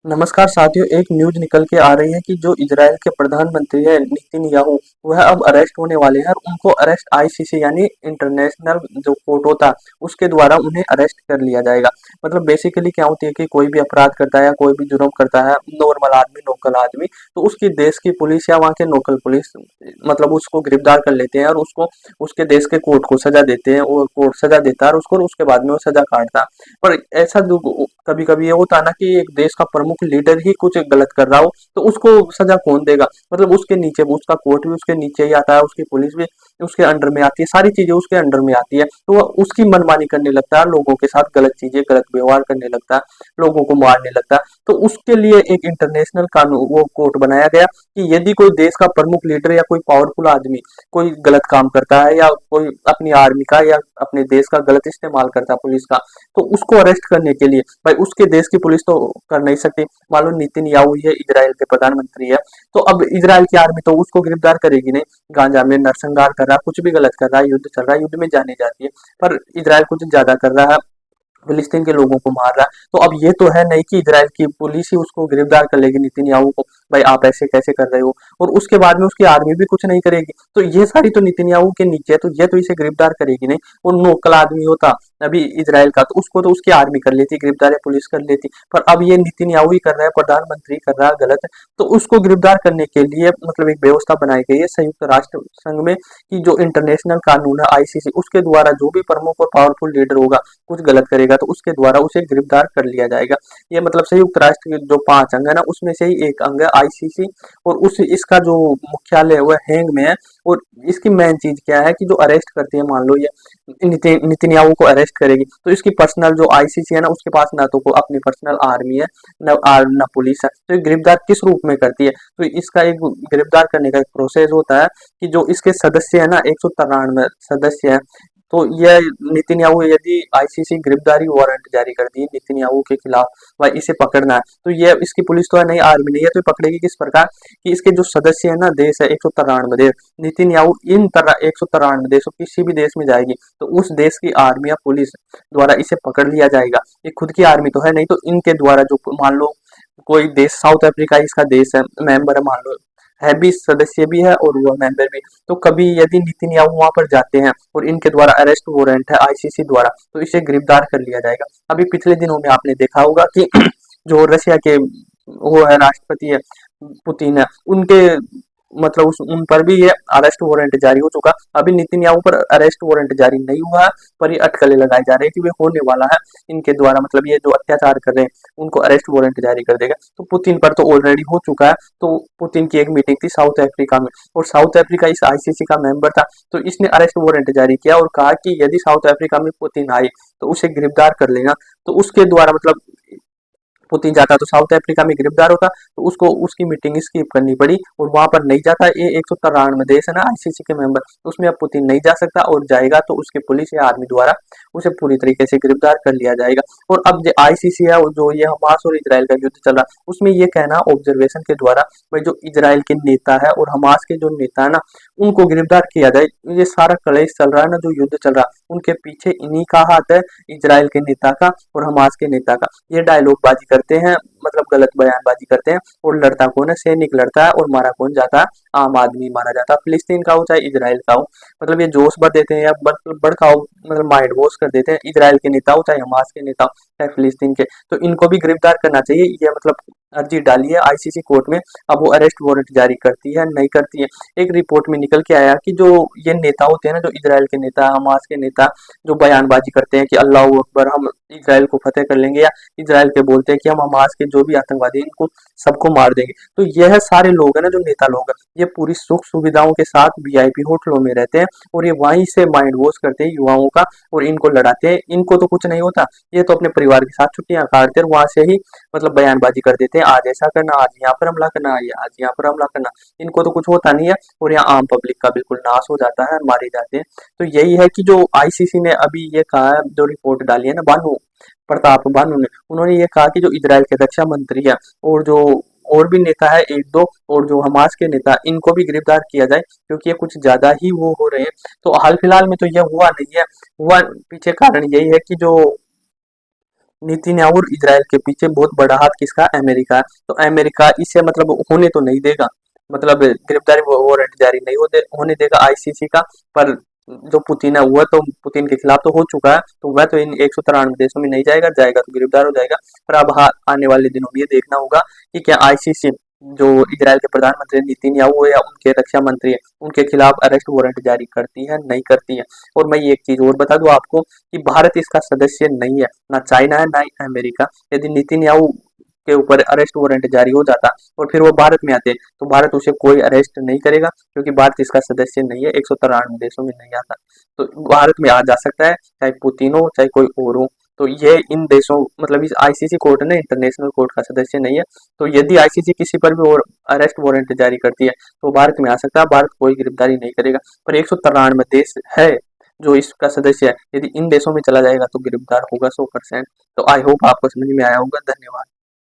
नमस्कार साथियों, एक न्यूज निकल के आ रही है कि जो इजराइल के प्रधानमंत्री है नेतन्याहू, वह अब अरेस्ट होने वाले हैं और उनको अरेस्ट आईसीसी यानी इंटरनेशनल जो कोर्ट होता है उसके द्वारा उन्हें अरेस्ट कर लिया जाएगा। मतलब बेसिकली क्या होती है कि कोई भी अपराध करता है या कोई भी जुर्म करता है, नॉर्मल आदमी लोकल आदमी, तो उसकी देश की पुलिस या वहाँ के लोकल पुलिस मतलब उसको गिरफ्तार कर लेते हैं और उसको उसके देश के कोर्ट को सजा देते हैं और कोर्ट सजा देता है और उसको उसके बाद में वो सजा काटता है। पर ऐसा कभी कभी ये होता है ना कि एक देश का प्रमुख लीडर ही कुछ गलत कर रहा हो तो उसको सजा कौन देगा। मतलब उसके नीचे उसका कोर्ट भी उसके नीचे ही आता है, उसकी पुलिस भी उसके अंडर में आती है, सारी चीजें उसके अंडर में आती है, तो वह उसकी मनमानी करने लगता है, लोगों के साथ गलत चीजें गलत व्यवहार करने लगता है, लोगों को मारने लगता है। तो उसके लिए एक इंटरनेशनल कानून वो कोर्ट बनाया गया कि यदि कोई देश का प्रमुख लीडर या कोई पावरफुल आदमी कोई गलत काम करता है या कोई अपनी आर्मी का या अपने देश का गलत इस्तेमाल करता है पुलिस का, तो उसको अरेस्ट करने के लिए भाई उसके देश की पुलिस तो कर नहीं सकती। मान लो नेतन्याहू ये इजराइल के प्रधानमंत्री है, तो अब इजराइल की आर्मी तो उसको गिरफ्तार करेगी नहीं। गांजा में नरसंहार कर रहा है, कुछ भी गलत कर रहा है, युद्ध चल रहा है, युद्ध में जाने जाती है, पर इजराइल कुछ ज्यादा कर रहा है, फिलिस्तीन के लोगों को मार रहा है। तो अब ये तो है नहीं कि इजराइल की पुलिस ही उसको गिरफ्तार कर लेगी नेतन्याहू को, भाई आप ऐसे कैसे कर रहे हो, और उसके बाद में उसकी आर्मी भी कुछ नहीं करेगी। तो ये सारी तो नेतन्याहू के नीचे है, तो ये तो इसे गिरफ्तार करेगी नहीं। वो लोकल आदमी होता अभी इजराइल का, तो उसको तो उसकी आर्मी कर लेती, गिरफ्तार या पुलिस कर लेती, पर अब ये नेतन्याहू ही कर रहा है, प्रधानमंत्री कर रहा है गलत है। तो उसको गिरफ्तार करने के लिए मतलब एक व्यवस्था बनाई गई है संयुक्त राष्ट्र संघ में कि जो इंटरनेशनल कानून है आईसीसी, उसके द्वारा जो भी प्रमुख और पावरफुल लीडर होगा कुछ गलत करेगा तो उसके द्वारा उसे गिरफ्तार कर लिया जाएगा। ये मतलब संयुक्त राष्ट्र के जो 5 अंग है ना, उसमें से ही एक अंग है आईसीसी। और उस इसका जो मुख्यालय है वह हैंग में है। और इसकी मेन चीज क्या है कि जो अरेस्ट करती है, मान लो ये नेतन्याहू को अरेस्ट करेगी, तो इसकी पर्सनल जो आईसीसी है ना, उसके पास ना तो को अपनी पर्सनल आर्मी है, ना पुलिस है, तो ये गिरफ्तार किस रूप में करती है। तो इसका एक गिरफ्तार करने का एक प्रोसेस होता है कि जो इसके सदस्य है ना, 193 सदस्य है, तो यह नेतन्याहू यदि आईसीसी गिरफ्तारी वारंट जारी कर दी नेतन्याहू के खिलाफ, भाई इसे पकड़ना है, तो ये इसकी पुलिस तो है नहीं, आर्मी नहीं है, तो ये पकड़ेगी किस प्रकार कि इसके जो सदस्य है ना, देश है 193 देश, नेतन्याहू इन तरह 193 देशों किसी भी देश में जाएगी तो उस देश की आर्मी या पुलिस द्वारा इसे पकड़ लिया जाएगा। ये खुद की आर्मी तो है नहीं, तो इनके द्वारा जो मान लो कोई देश साउथ अफ्रीका इसका देश है, मेंबर है, मान लो है भी, सदस्य भी है और वो मेंबर भी, तो कभी यदि नेतन्याहू वहां पर जाते हैं और इनके द्वारा अरेस्ट वारंट है आईसीसी द्वारा, तो इसे गिरफ्तार कर लिया जाएगा। अभी पिछले दिनों में आपने देखा होगा कि जो रशिया के वो है राष्ट्रपति है पुतिन है, उनके मतलब उन पर भी ये अरेस्ट वारंट जारी हो चुका। अभी नेतन्याहू पर अरेस्ट वारंट जारी नहीं हुआ है, पर ये अटकलें लगाए जा रहे हैं कि वे होने वाला है इनके द्वारा, मतलब ये जो अत्याचार कर रहे हैं उनको अरेस्ट वारंट जारी कर देगा। तो पुतिन पर तो ऑलरेडी हो चुका है। तो पुतिन की एक मीटिंग थी साउथ अफ्रीका में, और साउथ अफ्रीका इस आईसीसी का मेंबर था, तो इसने अरेस्ट वारंट जारी किया और कहा कि यदि साउथ अफ्रीका में पुतिन आए तो उसे गिरफ्तार कर लेना। तो उसके द्वारा मतलब पुतिन जाता तो साउथ अफ्रीका में गिरफ्तार होता, तो उसको उसकी मीटिंग स्किप करनी पड़ी और वहां पर नहीं जाता। ये 193 देश है ना आईसीसी के मेंबर, उसमें अब पुतिन नहीं जा सकता, और जाएगा तो उसके पुलिस या आर्मी द्वारा उसे पूरी तरीके से गिरफ्तार कर लिया जाएगा। और अब जो आईसीसी है जो ये हमास और इजराइल का युद्ध चल रहा, उसमें ये कहना ऑब्जर्वेशन के द्वारा भाई जो इजराइल के नेता है और हमास के जो नेता है ना, उनको गिरफ्तार किया जाए। ये सारा कलेश चल रहा है ना, जो युद्ध चल रहा, उनके पीछे इन्हीं का हाथ है, इजराइल के नेता का और हमास के नेता का। ये डायलॉग बाजी करते हैं, मतलब गलत बयानबाजी करते हैं, और लड़ता कौन है, सैनिक लड़ता है, और मारा कौन जाता है, आम आदमी मारा जाता है, फिलिस्तीन का हो चाहे इजराइल का हो। मतलब ये जोश भर देते हैं या भड़काओ, मतलब माइंड वॉश कर देते हैं, इजराइल के नेता हो चाहे हमास के नेता हो चाहे फिलिस्तीन के, तो इनको भी गिरफ्तार करना चाहिए। ये मतलब अर्जी डाली है आईसीसी कोर्ट में, अब वो अरेस्ट वारंट जारी करती है नहीं करती है। एक रिपोर्ट में निकल के आया कि जो ये नेता होते हैं ना, जो इजराइल के नेता, हमास के नेता, जो बयानबाजी करते हैं कि अल्लाह अकबर, हम इजराइल को फतेह कर लेंगे, या इजराइल के बोलते हैं कि हम हमास के जो भी आतंकवादी हैं इनको सबको मार देंगे, तो यह सारे लोग हैं ना, जो नेता लोग हैं, ये पूरी सुख सुविधाओं के साथ वीआईपी होटलों में रहते हैं, और ये वहीं से माइंड वॉश करते हैं युवाओं का, और इनको लड़ाते हैं। इनको तो कुछ नहीं होता, ये तो अपने परिवार के साथ छुट्टियां काटते हैं, वहां से ही मतलब बयानबाजी कर देते हैं, आज ऐसा करना, आज यहाँ पर हमला करना, आज यहाँ पर हमला करना, इनको तो कुछ होता नहीं है, और यहाँ आम पब्लिक का बिल्कुल नाश हो जाता है, मारे जाते हैं। तो यही है कि जो आईसीसी ने अभी ये कहा है, जो रिपोर्ट डाली है ना बानू प्रताप बानू ने, उन्होंने ये कहा कि जो इजराइल के रक्षा मंत्री है और जो और भी नेता है एक दो, और जो हमास के नेता, इनको भी गिरफ्तार किया जाए, क्योंकि ये कुछ ज्यादा ही वो हो रहे हैं। तो हाल फिलहाल में तो यह हुआ नहीं है, हुआ पीछे कारण यही है कि जो नेतन्याहू और इजराइल के पीछे बहुत बड़ा हाथ किसका? अमेरिका है। तो अमेरिका इसे मतलब होने तो नहीं देगा, मतलब गिरफ्तारी वारंट जारी नहीं होने देगा आईसीसी का। पर जो पुतिन है वह तो पुतिन के खिलाफ तो हो चुका है, तो वह तो इन 193 देशों में नहीं जाएगा, जाएगा तो गिरफ्तार हो जाएगा। पर अब आने वाले दिनों में ये देखना होगा कि क्या आईसीसी जो इजराइल के प्रधानमंत्री नेतन्याहू है या उनके रक्षा मंत्री है, उनके खिलाफ अरेस्ट वारंट जारी करती है, नहीं करती है। और मैं ये एक चीज और बता दूं आपको कि भारत इसका सदस्य नहीं है, ना चाइना है ना ही अमेरिका। यदि नेतन्याहू के ऊपर अरेस्ट वारंट जारी हो जाता और फिर वो भारत में आते, तो भारत उसे कोई अरेस्ट नहीं करेगा, क्योंकि भारत इसका सदस्य नहीं है, 193 देशों में नहीं आता। तो भारत में आ जा सकता है, चाहे पुतिन हो चाहे कोई और हो। तो ये इन देशों मतलब इस आईसीसी कोर्ट ने इंटरनेशनल कोर्ट का सदस्य नहीं है। तो यदि आईसीसी किसी पर भी और अरेस्ट वारंट जारी करती है तो भारत में आ सकता है, भारत कोई गिरफ्तारी नहीं करेगा। पर 193 देश है जो इसका सदस्य है, यदि इन देशों में चला जाएगा तो गिरफ्तार होगा 100%। तो आई होप आपको समझ में आया होगा। धन्यवाद।